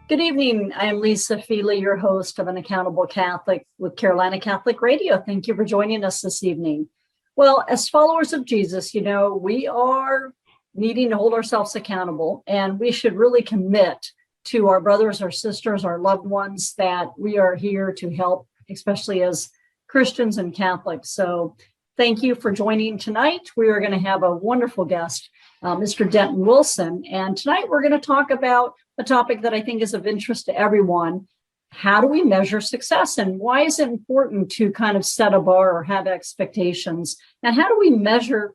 Good evening. I am Lisa Feeley, your host of An Accountable Catholic with Carolina Catholic Radio. Thank you for joining us this evening. Well, as followers of Jesus, we are needing to hold ourselves accountable, and we should really commit to our brothers, our sisters, our loved ones that we are here to help, especially as Christians and Catholics. So thank you for joining tonight. We are going to have a wonderful guest, Mr. Denton Wilson. And tonight we're going to talk about a topic that I think is of interest to everyone. How do we measure success, and why is it important to kind of set a bar or have expectations? And how do we measure,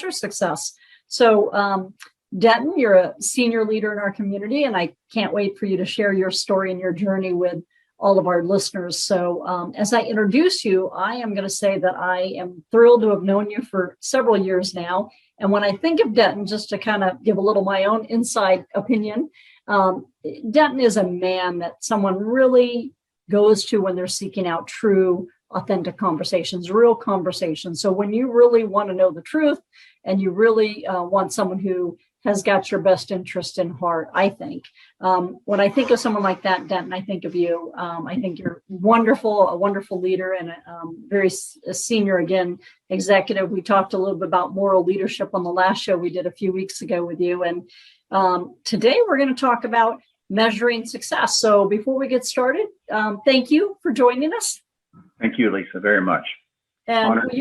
success? So Denton, you're a senior leader in our community, and I can't wait for you to share your story and your journey with all of our listeners. So as I introduce you, I am going to say that I am thrilled to have known you for several years now. And when I think of Denton, just to kind of give a little my own inside opinion, Denton is a man that someone really goes to when they're seeking out true, authentic conversations, real conversations. So when you really want to know the truth and you really want someone who has got your best interest in heart, I think. When I think of someone like that, Denton, I think of you. I think you're wonderful, a wonderful leader, and a senior, again, executive. We talked a little bit about moral leadership on the last show we did a few weeks ago with you. And today we're going to talk about measuring success. So before we get started, thank you for joining us. Thank you, Lisa, very much. And will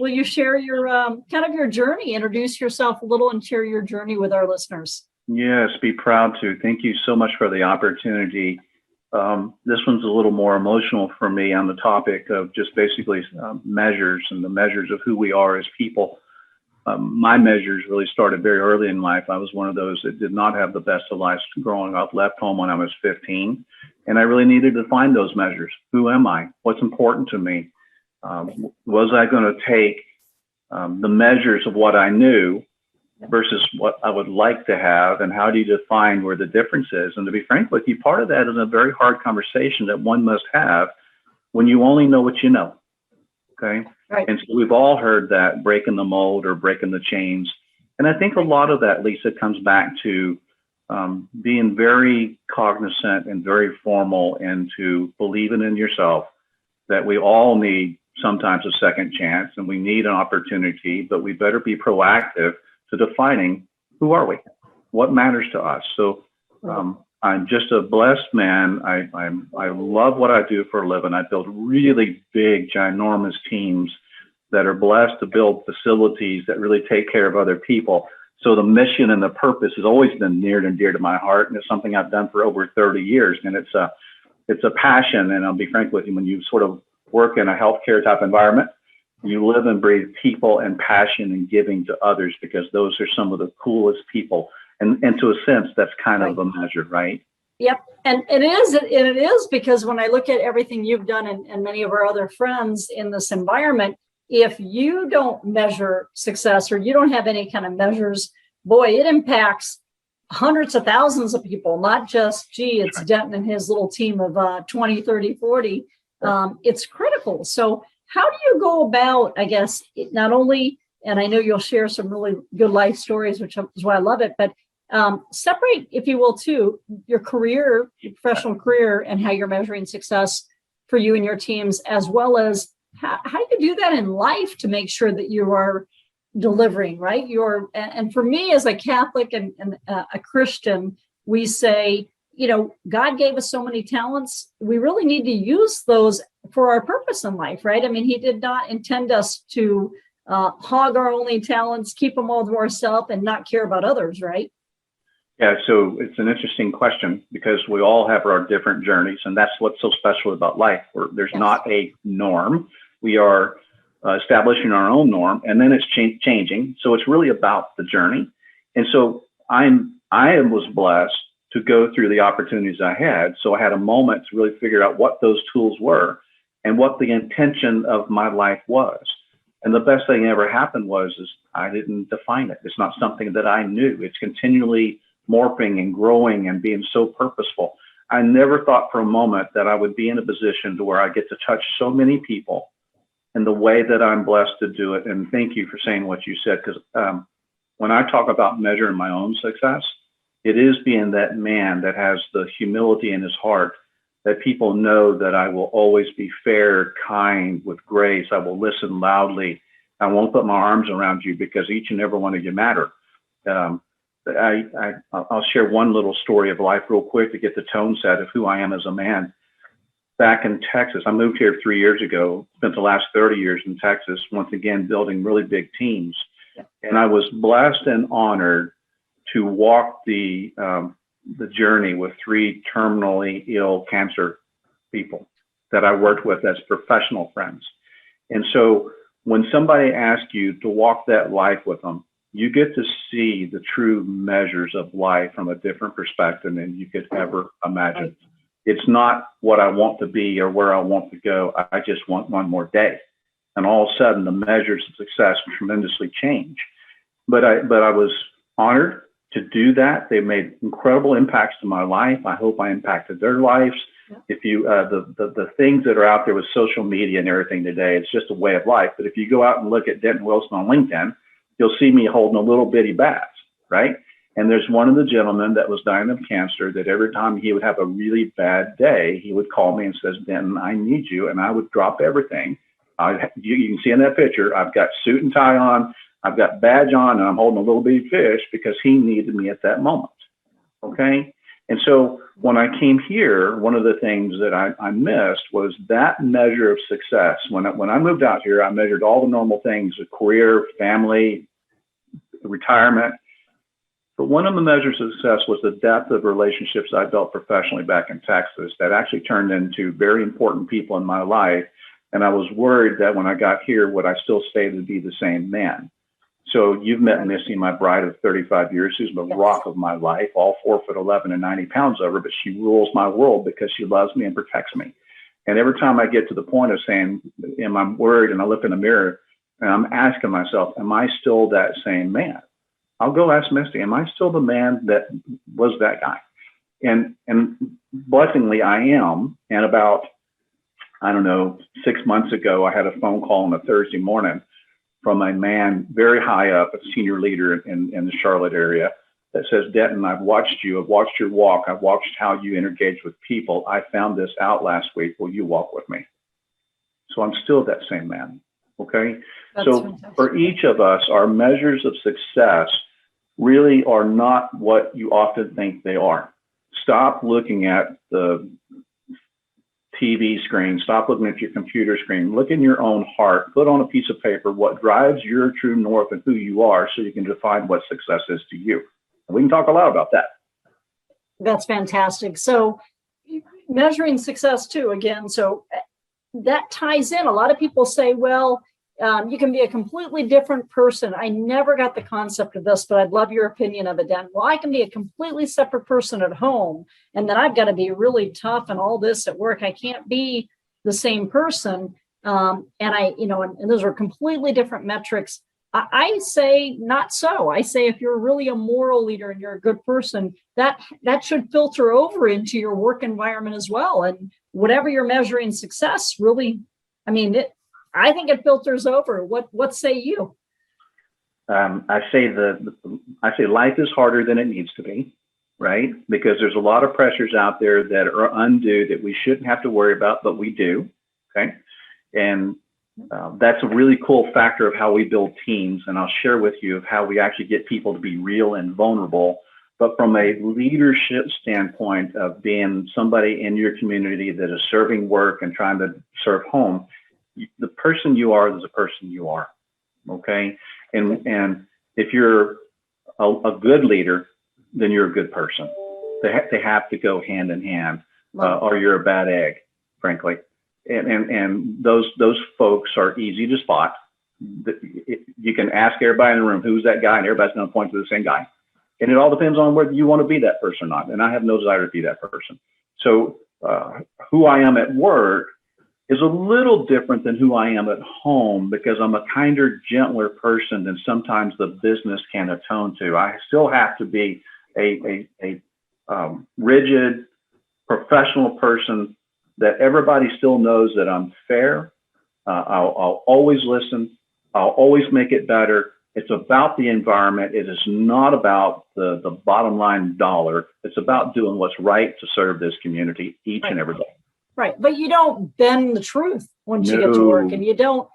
you share your kind of your journey, introduce yourself a little and share your journey with our listeners? Yes, be proud to. Thank you so much for the opportunity. This one's a little more emotional for me on the topic of just basically measures and the measures of who we are as people. My measures really started very early in life. I was one of those that did not have the best of lives growing up, left home when I was 15. And I really needed to find those measures. Who am I? What's important to me? Was I going to take the measures of what I knew versus what I would like to have, and how do you define where the difference is? And to be frank with you, part of that is a very hard conversation that one must have when you only know what you know. Okay. Right. And so we've all heard that breaking the mold or breaking the chains. And I think a lot of that, Lisa, comes back to being very cognizant and very formal into believing in yourself, that we all need sometimes a second chance and we need an opportunity, but we better be proactive to defining who are we, what matters to us. So I'm just a blessed man. I love what I do for a living. I build really big, ginormous teams that are blessed to build facilities that really take care of other people. So the mission and the purpose has always been near and dear to my heart, and it's something I've done for over 30 years. And it's a passion. And I'll be frank with you, when you sort of work in a healthcare type environment, you live and breathe people and passion and giving to others, because those are some of the coolest people. And to a sense, that's kind of a measure, right? Yep. And it is because when I look at everything you've done and many of our other friends in this environment, if you don't measure success or you don't have any kind of measures, boy, it impacts hundreds of thousands of people, not just, it's Denton and his little team of 20, 30, 40. It's critical. So how do you go about, I guess, not only, and I know you'll share some really good life stories, which is why I love it, but separate, if you will, too, your career, your professional career, and how you're measuring success for you and your teams, as well as how do you do that in life to make sure that you are delivering, right? And for me as a Catholic and a Christian, we say, God gave us so many talents. We really need to use those for our purpose in life, right? I mean, he did not intend us to hog our only talents, keep them all to ourselves and not care about others, right? Yeah, so it's an interesting question, because we all have our different journeys, and that's what's so special about life. There's not a norm. We are establishing our own norm, and then it's changing. So it's really about the journey. And so I was blessed to go through the opportunities I had. So I had a moment to really figure out what those tools were and what the intention of my life was. And the best thing that ever happened is I didn't define it. It's not something that I knew. It's continually morphing and growing and being so purposeful. I never thought for a moment that I would be in a position to where I get to touch so many people in the way that I'm blessed to do it. And thank you for saying what you said, because when I talk about measuring my own success, it is being that man that has the humility in his heart, that people know that I will always be fair, kind, with grace. I will listen loudly. I won't put my arms around you because each and every one of you matter. I'll share one little story of life real quick to get the tone set of who I am as a man. Back in Texas, I moved here 3 years ago, spent the last 30 years in Texas, once again, building really big teams. And I was blessed and honored to walk the journey with 3 terminally ill cancer people that I worked with as professional friends. And so when somebody asks you to walk that life with them, you get to see the true measures of life from a different perspective than you could ever imagine. It's not what I want to be or where I want to go. I just want one more day. And all of a sudden, the measures of success tremendously change. But I was honored to do that. They made incredible impacts to my life. I hope I impacted their lives. Yeah. If you, the things that are out there with social media and everything today, it's just a way of life. But if you go out and look at Denton Wilson on LinkedIn, you'll see me holding a little bitty bat, right? And there's one of the gentlemen that was dying of cancer that every time he would have a really bad day, he would call me and says, Denton, I need you. And I would drop everything. You can see in that picture, I've got suit and tie on, I've got badge on, and I'm holding a little bitty fish because he needed me at that moment, okay? And so when I came here, one of the things that I missed was that measure of success. When I moved out here, I measured all the normal things, career, family, retirement. But one of the measures of success was the depth of relationships I built professionally back in Texas that actually turned into very important people in my life. And I was worried that when I got here, would I still stay to be the same man? So you've met Missy, my bride of 35 years, who's the rock of my life, all 4'11" and 90 pounds of her, but she rules my world because she loves me and protects me. And every time I get to the point of saying, am I worried? And I look in the mirror and I'm asking myself, am I still that same man? I'll go ask Misty, am I still the man that was that guy? And blessingly, I am. And about, 6 months ago, I had a phone call on a Thursday morning from a man very high up, a senior leader in the Charlotte area, that says, Denton, I've watched you. I've watched your walk. I've watched how you engage with people. I found this out last week. Will you walk with me? So I'm still that same man. Okay. That's so fantastic. For each of us, our measures of success really are not what you often think they are. Stop looking at the TV screen. Stop looking at your computer screen. Look in your own heart. Put on a piece of paper what drives your true north and who you are so you can define what success is to you. And we can talk a lot about that. That's fantastic. So measuring success too, again, so that ties in. A lot of people say, well, you can be a completely different person. I never got the concept of this, but I'd love your opinion of it, Dan. Well, I can be a completely separate person at home, and then I've got to be really tough and all this at work. I can't be the same person. And those are completely different metrics. I say not so. I say if you're really a moral leader and you're a good person, that should filter over into your work environment as well. And whatever you're measuring success, really, I think it filters over. What say you? I say life is harder than it needs to be, right? Because there's a lot of pressures out there that are undue that we shouldn't have to worry about, but we do. Okay, and that's a really cool factor of how we build teams. And I'll share with you of how we actually get people to be real and vulnerable. But from a leadership standpoint of being somebody in your community that is serving work and trying to serve home, the person you are is the person you are, okay? And if you're a good leader, then you're a good person. They have to go hand in hand, or you're a bad egg, frankly. And those folks are easy to spot. You can ask everybody in the room, who's that guy? And everybody's going to point to the same guy. And it all depends on whether you want to be that person or not. And I have no desire to be that person. So who I am at work is a little different than who I am at home because I'm a kinder, gentler person than sometimes the business can atone to. I still have to be a rigid, professional person that everybody still knows that I'm fair. I'll always listen. I'll always make it better. It's about the environment. It is not about the bottom line dollar. It's about doing what's right to serve this community each and every day. Right. But you don't bend the truth once you get to work, and you don't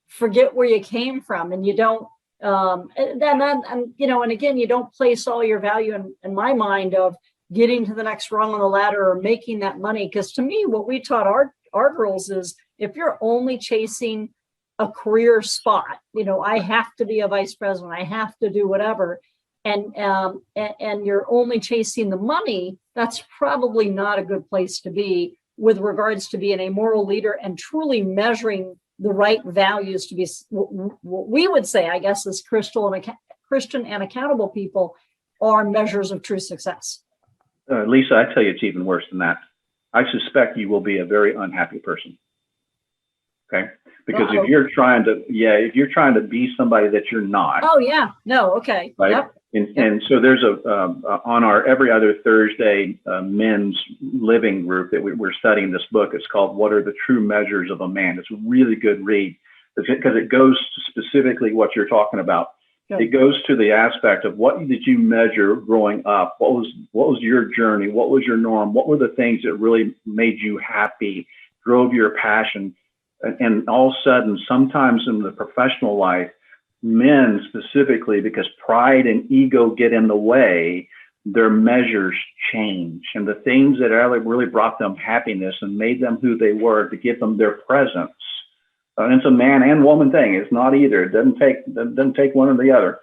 forget where you came from, and you don't and again, you don't place all your value in my mind of getting to the next rung on the ladder or making that money. Because to me, what we taught our girls is, if you're only chasing a career spot, I have to be a vice president, I have to do whatever, and you're only chasing the money, that's probably not a good place to be with regards to being a moral leader and truly measuring the right values to be what we would say, I guess, as Christian and accountable people are measures of true success. Lisa, I tell you, it's even worse than that. I suspect you will be a very unhappy person. Okay. Because if you're trying to be somebody that you're not. Oh yeah. No. Okay. Right. Yep. And so there's on our every other Thursday men's living group that we're studying this book. It's called "What Are the True Measures of a Man?" It's a really good read because it goes to specifically what you're talking about. It goes to the aspect of what did you measure growing up? What was your journey? What was your norm? What were the things that really made you happy, drove your passion? And all of a sudden, sometimes in the professional life, men specifically, because pride and ego get in the way, their measures change. And the things that really brought them happiness and made them who they were, to give them their presence. And it's a man and woman thing. It's not either. It doesn't take one or the other.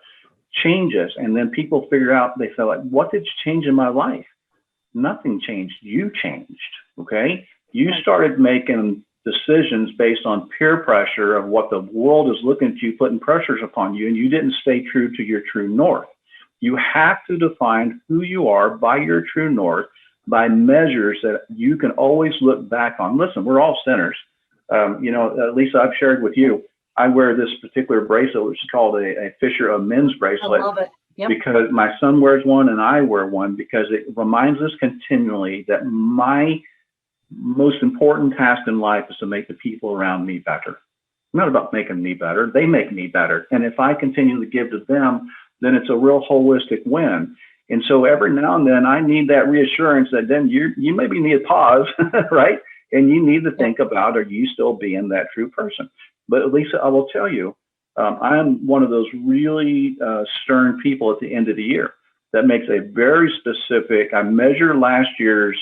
Changes. And then people figure out, they feel like, what did change in my life? Nothing changed. You changed. Okay. You started making decisions based on peer pressure of what the world is looking at you, putting pressures upon you, and you didn't stay true to your true north. You have to define who you are by your true north, by measures that you can always look back on. Listen, we're all sinners. Lisa, I've shared with you, I wear this particular bracelet, which is called a Fisher of Men's bracelet. I love it. Yep. Because my son wears one and I wear one, because it reminds us continually that my most important task in life is to make the people around me better. It's not about making me better. They make me better. And if I continue to give to them, then it's a real holistic win. And so every now and then I need that reassurance that then you maybe need a pause, right? And you need to think about, are you still being that true person? But Lisa, I will tell you, I'm one of those really stern people at the end of the year that makes a very specific, I measure last year's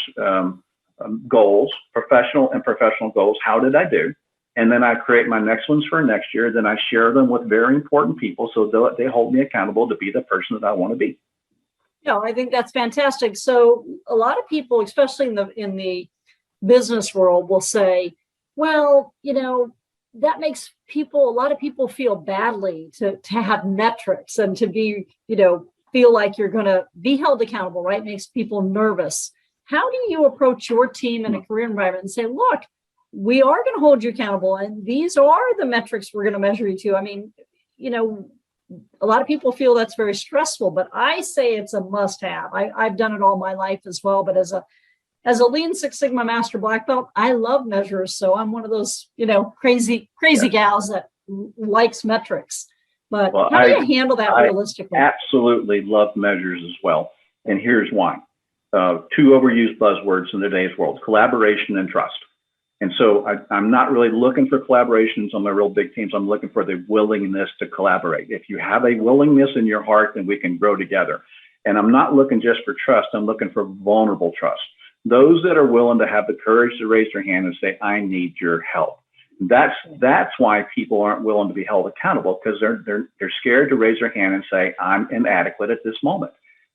goals, professional goals. How did I do? And then I create my next ones for next year. Then I share them with very important people so they hold me accountable to be the person that I want to be. Yeah, I think that's fantastic. So a lot of people, especially in the business world, will say, well, that makes a lot of people feel badly to have metrics and to be, feel like you're going to be held accountable, right? Makes people nervous. How do you approach your team in a career environment and say, look, we are going to hold you accountable, and these are the metrics we're going to measure you to? I mean, a lot of people feel that's very stressful, but I say it's a must-have. I've done it all my life as well, but as a Lean Six Sigma Master Black Belt, I love measures. So I'm one of those, crazy gals that likes metrics. But how do you handle that realistically? I absolutely love measures as well. And here's why. Two overused buzzwords in today's world: collaboration and trust. And so I'm not really looking for collaborations on my real big teams. I'm looking for the willingness to collaborate. If you have a willingness in your heart, then we can grow together. And I'm not looking just for trust. I'm looking for vulnerable trust. Those that are willing to have the courage to raise their hand and say, I need your help. That's why people aren't willing to be held accountable, because they're scared to raise their hand and say, I'm inadequate at this moment.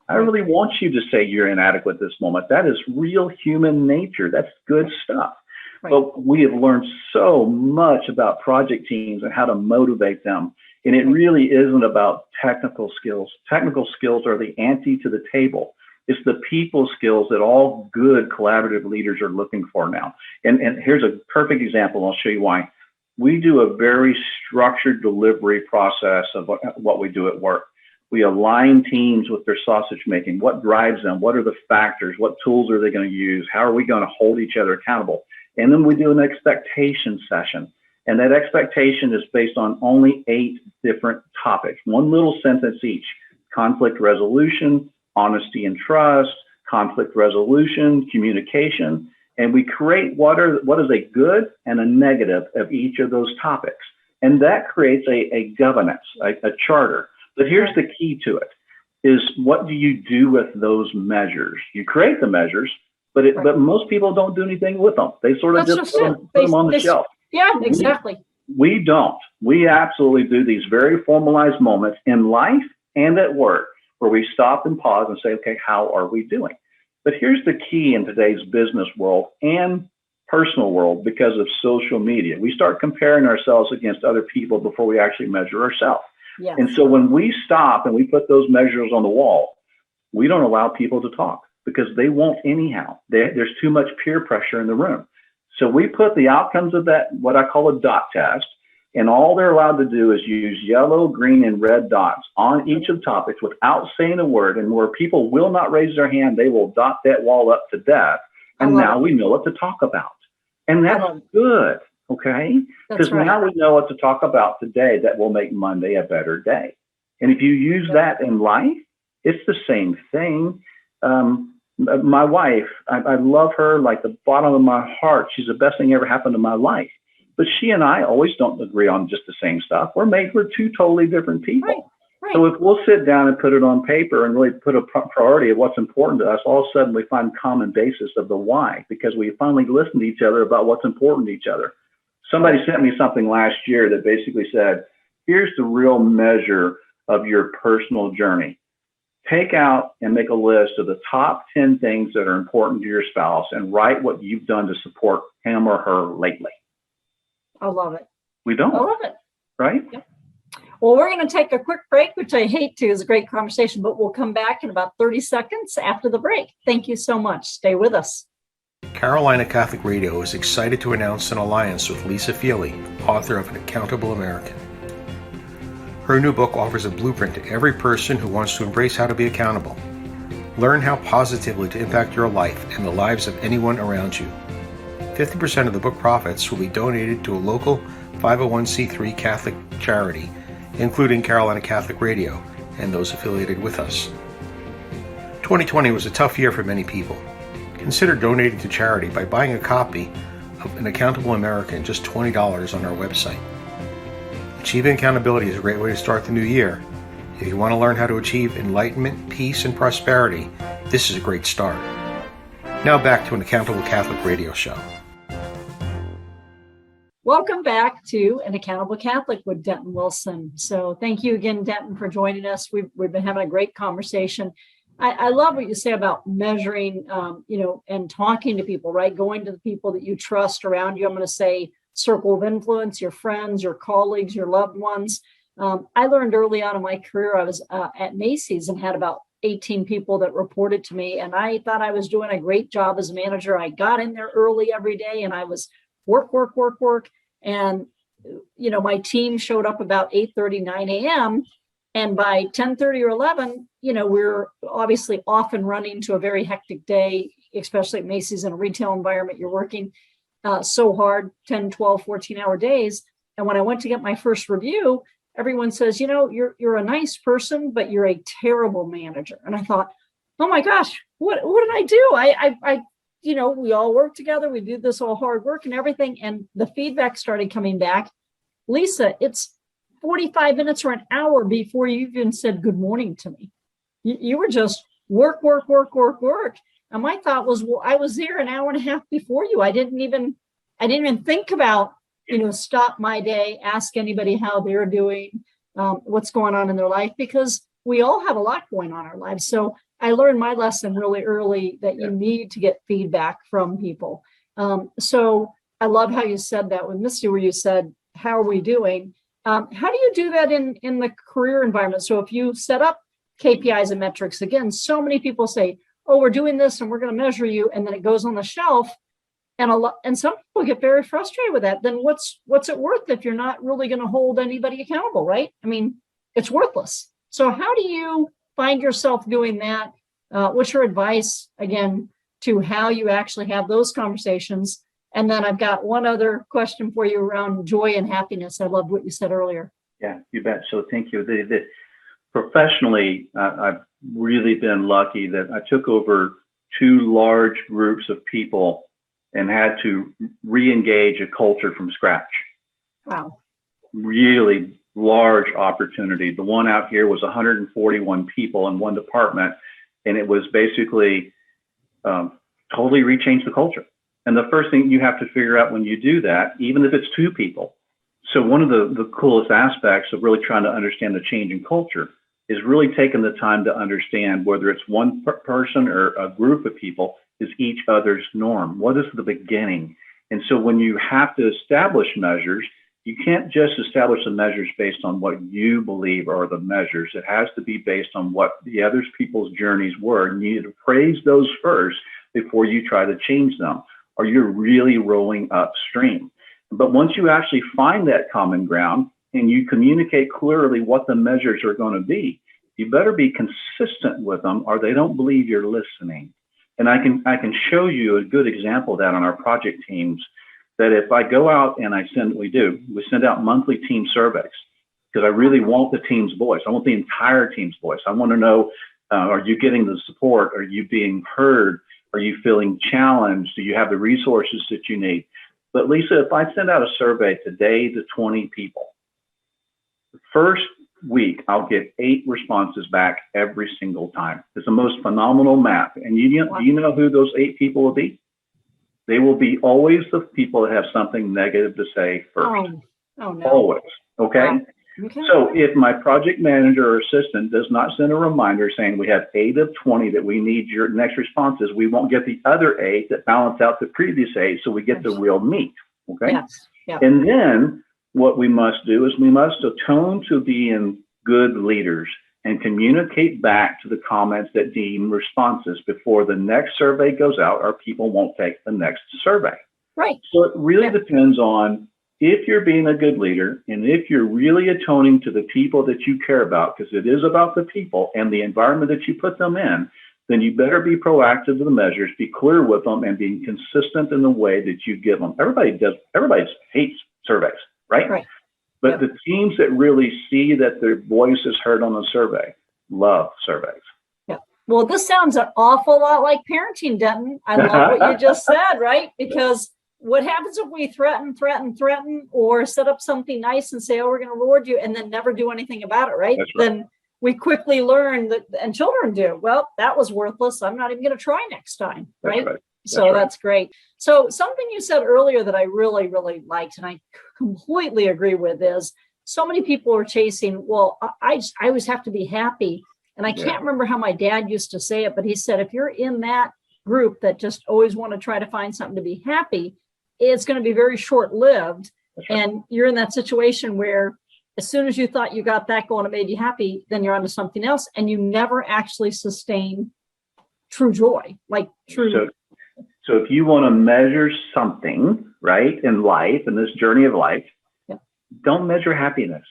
I really want you to say you're inadequate at this moment. That is real human nature. That's good stuff. Right. But we have learned so much about project teams and how to motivate them. And it really isn't about technical skills. Technical skills are the ante to the table. It's the people skills that all good collaborative leaders are looking for now. And here's a perfect example. I'll show you why. We do a very structured delivery process of what we do at work. We align teams with their sausage making. What drives them? What are the factors? What tools are they going to use? How are we going to hold each other accountable? And then we do an expectation session. And that expectation is based on only 8 different topics, one little sentence each: conflict resolution, honesty and trust, conflict resolution, communication. And we create what is a good and a negative of each of those topics. And that creates a governance, a charter. But here's the key to it, is what do you do with those measures? You create the measures, but most people don't do anything with them. They sort of just put them on the shelf. Yeah, exactly. We don't. We absolutely do these very formalized moments in life and at work where we stop and pause and say, okay, how are we doing? But here's the key in today's business world and personal world because of social media. We start comparing ourselves against other people before we actually measure ourselves. Yes. And so when we stop and we put those measures on the wall, we don't allow people to talk because they won't anyhow. There's too much peer pressure in the room. So we put the outcomes of that, what I call a dot test, and all they're allowed to do is use yellow, green, and red dots on each of the topics without saying a word. And where people will not raise their hand, they will dot that wall up to death. And now we know what to talk about. And that's good, okay? Because now we know what to talk about today that will make Monday a better day. And if you use that in life, it's the same thing. My wife, I love her like the bottom of my heart. She's the best thing ever happened to my life. But she and I always don't agree on just the same stuff. We're made for 2 totally different people. Right. So if we'll sit down and put it on paper and really put a priority of what's important to us, all of a sudden we find common basis of the why, because we finally listen to each other about what's important to each other. Somebody sent me something last year that basically said, here's the real measure of your personal journey. Take out and make a list of the top 10 things that are important to your spouse and write what you've done to support him or her lately. I love it. We don't. I love it. Right? Yep. Well, we're going to take a quick break, which I hate to. It's a great conversation, but we'll come back in about 30 seconds after the break. Thank you so much. Stay with us. Carolina Catholic Radio is excited to announce an alliance with Lisa Feeley, author of An Accountable American. Her new book offers a blueprint to every person who wants to embrace how to be accountable. Learn how positively to impact your life and the lives of anyone around you. 50% of the book profits will be donated to a local 501c3 Catholic charity, including Carolina Catholic Radio and those affiliated with us. 2020 was a tough year for many people. Consider donating to charity by buying a copy of An Accountable American, just $20 on our website. Achieving accountability is a great way to start the new year. If you want to learn how to achieve enlightenment, peace, and prosperity, this is a great start. Now back to An Accountable Catholic Radio show. Welcome back to An Accountable Catholic with Denton Wilson. So thank you again, Denton, for joining us. We've been having a great conversation. I love what you say about measuring, and talking to people, right? Going to the people that you trust around you. I'm going to say circle of influence, your friends, your colleagues, your loved ones. I learned early on in my career, I was at Macy's and had about 18 people that reported to me. And I thought I was doing a great job as a manager. I got in there early every day and I was work. And, my team showed up about 8:30, 9 a.m. And by 10:30 or 11, we're obviously off and running to a very hectic day, especially at Macy's in a retail environment. You're working so hard, 10, 12, 14-hour days. And when I went to get my first review, everyone says, you're a nice person, but you're a terrible manager. And I thought, oh my gosh, what did I do? We all work together. We do this all hard work and everything. And the feedback started coming back. Lisa, it's 45 minutes or an hour before you even said good morning to me. You were just work. And my thought was, well, I was there an hour and a half before you. I didn't even think about, stop my day, ask anybody how they're doing, what's going on in their life, because we all have a lot going on in our lives. So I learned my lesson really early that you need to get feedback from people. So I love how you said that with Misty, where you said, how are we doing? How do you do that in the career environment? So if you set up KPIs and metrics, again, so many people say, oh, we're doing this and we're going to measure you. And then it goes on the shelf. And some people get very frustrated with that. Then what's it worth if you're not really going to hold anybody accountable, right? I mean, it's worthless. So how do you find yourself doing that? What's your advice, again, to how you actually have those conversations And then I've got one other question for you around joy and happiness. I loved what you said earlier. Yeah, you bet. So thank you. Professionally, I've really been lucky that I took over 2 large groups of people and had to re-engage a culture from scratch. Wow. Really large opportunity. The one out here was 141 people in one department, and it was basically totally rechange the culture. And the first thing you have to figure out when you do that, even if it's 2 people. So one of the coolest aspects of really trying to understand the change in culture is really taking the time to understand whether it's one person or a group of people is each other's norm. What is the beginning? And so when you have to establish measures, you can't just establish the measures based on what you believe are the measures. It has to be based on what the other people's journeys were. You need to praise those first before you try to change them, or you're really rolling upstream. But once you actually find that common ground and you communicate clearly what the measures are going to be, you better be consistent with them, or they don't believe you're listening. And I can show you a good example of that on our project teams, that if I go out and we send out monthly team surveys, because I really want the team's voice. I want the entire team's voice. I want to know, are you getting the support? Are you being heard? Are you feeling challenged? Do you have the resources that you need? But Lisa, if I send out a survey today to 20 people, the first week I'll get 8 responses back every single time. It's the most phenomenal map. And do you know who those 8 people will be? They will be always the people that have something negative to say first. Oh no. Always. Okay? Wow. Okay. So if my project manager or assistant does not send a reminder saying we have 8 of 20 that we need your next responses, we won't get the other 8 that balance out the previous 8, so we get the real meat. Okay? Yes. Yeah. And then what we must do is we must atone to being good leaders and communicate back to the comments that deem responses before the next survey goes out, or people won't take the next survey. Right. So it really depends on if you're being a good leader and if you're really atoning to the people that you care about, because it is about the people and the environment that you put them in, then you better be proactive to the measures, be clear with them, and being consistent in the way that you give them. Everybody hates surveys, right? Right. But the teams that really see that their voice is heard on a survey love surveys. Yeah. Well, this sounds an awful lot like parenting, Denton. I love what you just said, right? Because what happens if we threaten, or set up something nice and say, oh, we're going to reward you, and then never do anything about it, right? That's right. Then we quickly learn that, and children do, well, that was worthless. I'm not even going to try next time, right? That's great. So something you said earlier that I really, really liked, and I completely agree with, is so many people are chasing, well, I always have to be happy. And I can't remember how my dad used to say it, but he said, if you're in that group that just always want to try to find something to be happy, it's going to be very short-lived. And you're in that situation where as soon as you thought you got that going, it made you happy, then you're onto something else, and you never actually sustain true joy, like true. So if you want to measure something, right, in life, in this journey of life, don't measure happiness.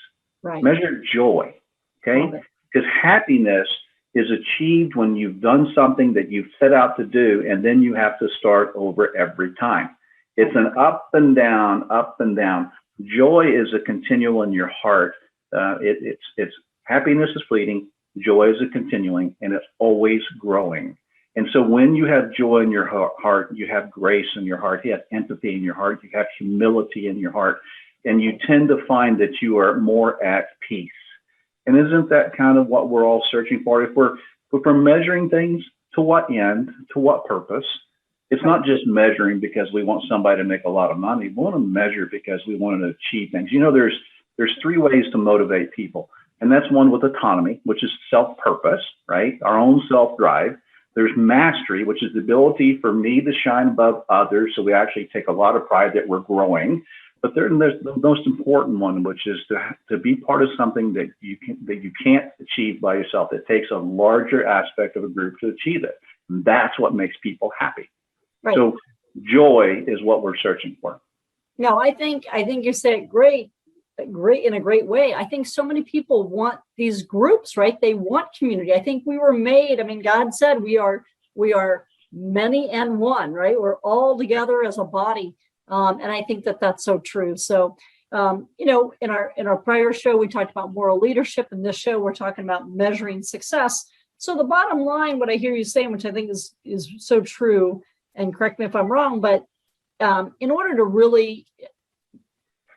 Right. Measure joy, okay? Because happiness is achieved when you've done something that you've set out to do, and then you have to start over every time. It's an up and down, up and down. Joy is a continual in your heart. It's happiness is fleeting, joy is a continuing, and it's always growing. And so when you have joy in your heart, you have grace in your heart, you have empathy in your heart, you have humility in your heart, and you tend to find that you are more at peace. And isn't that kind of what we're all searching for? If we're measuring things, to what end, to what purpose? It's not just measuring because we want somebody to make a lot of money. We want to measure because we want to achieve things. You know, there's 3 ways to motivate people. And that's one with autonomy, which is self-purpose, right? Our own self-drive. There's mastery, which is the ability for me to shine above others. So we actually take a lot of pride that we're growing. But there's the most important one, which is to be part of something that you can't achieve by yourself. It takes a larger aspect of a group to achieve it. And that's what makes people happy. Right. So joy is what we're searching for. No, I think you said great in a great way. I think so many people want these groups, right? They want community. I think we were made, God said we are many and one, right? We're all together as a body. And I think that that's so true. So, in our prior show, we talked about moral leadership. In this show, we're talking about measuring success. So the bottom line, what I hear you saying, which I think is so true, and correct me if I'm wrong, but in order to really,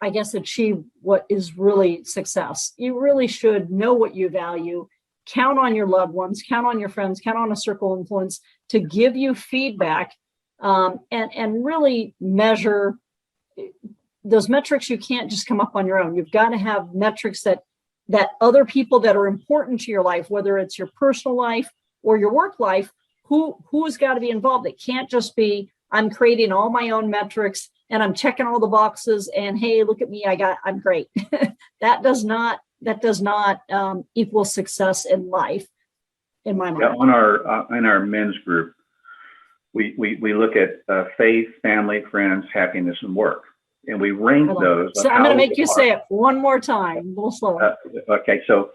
I guess, achieve what is really success, you really should know what you value, count on your loved ones, count on your friends, count on a circle of influence to give you feedback, and really measure those metrics. You can't just come up on your own. You've got to have metrics that other people that are important to your life, whether it's your personal life or your work life, who's got to be involved. It can't just be, I'm creating all my own metrics and I'm checking all the boxes and, hey, look at me, I'm great. That does not equal success in life, in my mind. Yeah, in our men's group, we look at faith, family, friends, happiness, and work, and we rank those. So I'm going to make you say it one more time, a little slower. Okay, so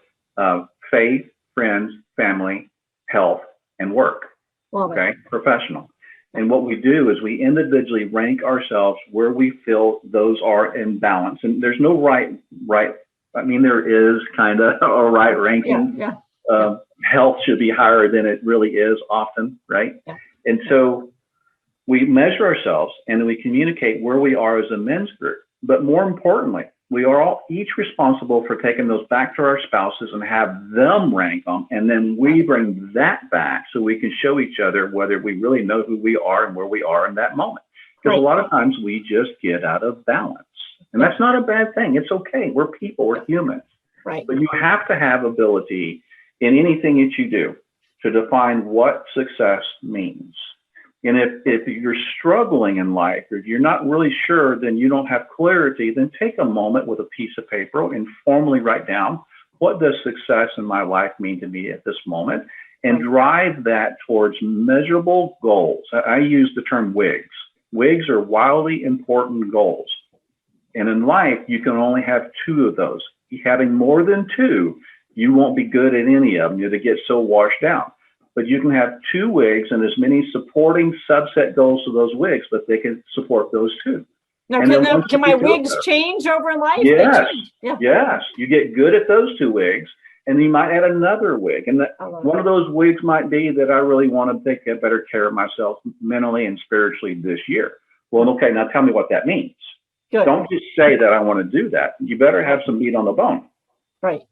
faith, friends, family, health, and work. Love okay, it. Professional. And what we do is we individually rank ourselves where we feel those are in balance. And there's no right. I mean, there is kind of a right ranking. Yeah. Health should be higher than it really is often, right? Yeah. And so we measure ourselves and we communicate where we are as a men's group. But more importantly, we are all each responsible for taking those back to our spouses and have them rank them. And then we bring that back so we can show each other whether we really know who we are and where we are in that moment. Because a lot of times we just get out of balance. And that's not a bad thing. It's okay. We're people. We're humans. Right. But you have to have ability in anything that you do to define what success means. And if you're struggling in life, or if you're not really sure, then you don't have clarity, then take a moment with a piece of paper and formally write down, what does success in my life mean to me at this moment? And drive that towards measurable goals. I use the term WIGs. WIGs are wildly important goals. And in life, you can only have two of those. Having more than two, you won't be good at any of them. You'll get so washed out. But you can have two WIGs and as many supporting subset goals to those WIGs, but they can support those two. Now, can my WIGs change over in life? Yes. Yeah. Yes. You get good at those two WIGs, and you might add another WIG. And one of those WIGs might be that I really want to take better care of myself mentally and spiritually this year. Well, okay, now tell me what that means. Good. Don't just say that I want to do that. You better have some meat on the bone. Right.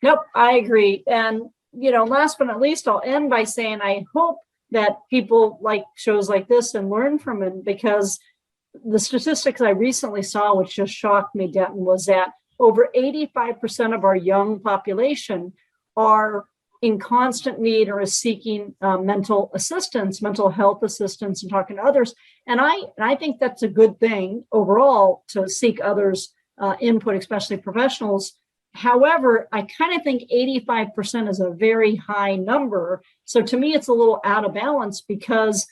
Nope, I agree. And last but not least, I'll end by saying I hope that people like shows like this and learn from it, because the statistics I recently saw, which just shocked me, Denton, was that over 85% of our young population are in constant need or is seeking mental assistance, mental health assistance, and talking to others. And I think that's a good thing overall to seek others' input, especially professionals. However, I kind of think 85% is a very high number. So to me, it's a little out of balance, because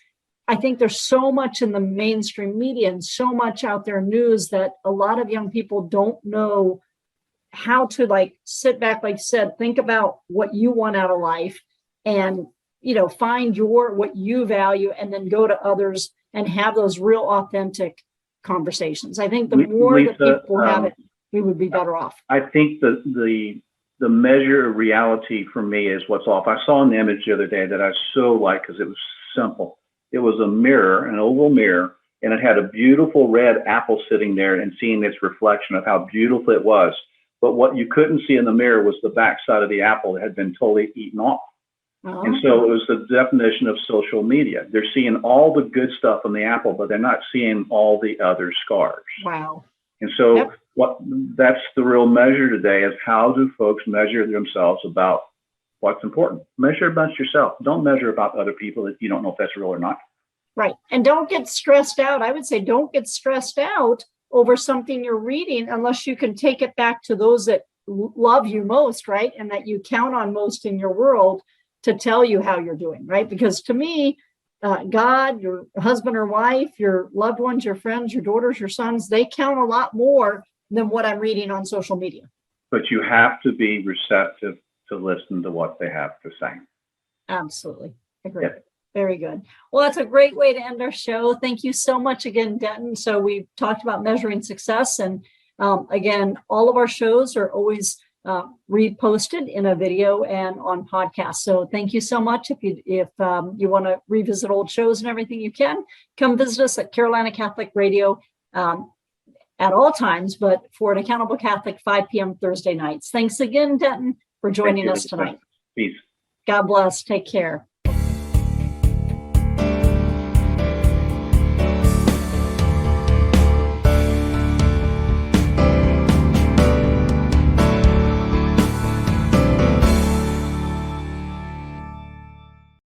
I think there's so much in the mainstream media and so much out there in news that a lot of young people don't know how to sit back, like you said, think about what you want out of life and, find what you value and then go to others and have those real authentic conversations. I think the more Lisa, that people have it, we would be better off. I think the measure of reality for me is what's off. I saw an image the other day that I so liked because it was simple. It was a mirror, an oval mirror, and it had a beautiful red apple sitting there and seeing its reflection of how beautiful it was. But what you couldn't see in the mirror was the backside of the apple that had been totally eaten off. Oh. And so it was the definition of social media. They're seeing all the good stuff on the apple, but they're not seeing all the other scars. Wow. And so that's the real measure today, is how do folks measure themselves about what's important? Measure about yourself. Don't measure about other people that you don't know if that's real or not. Right. And don't get stressed out. I would say don't get stressed out over something you're reading unless you can take it back to those that love you most, right? And that you count on most in your world to tell you how you're doing, right? Because to me, God, your husband or wife, your loved ones, your friends, your daughters, your sons, they count a lot more than what I'm reading on social media. But you have to be receptive to listen to what they have to say. Absolutely. Agree. Very good. Well, that's a great way to end our show. Thank you so much again, Denton. So we talked about measuring success, and again, all of our shows are always reposted in a video and on podcast. So thank you so much. If you want to revisit old shows and everything, you can come visit us at Carolina Catholic Radio at all times, but for an Accountable Catholic, 5 p.m. Thursday nights. Thanks again, Denton, for joining us tonight. Peace. God bless. Take care.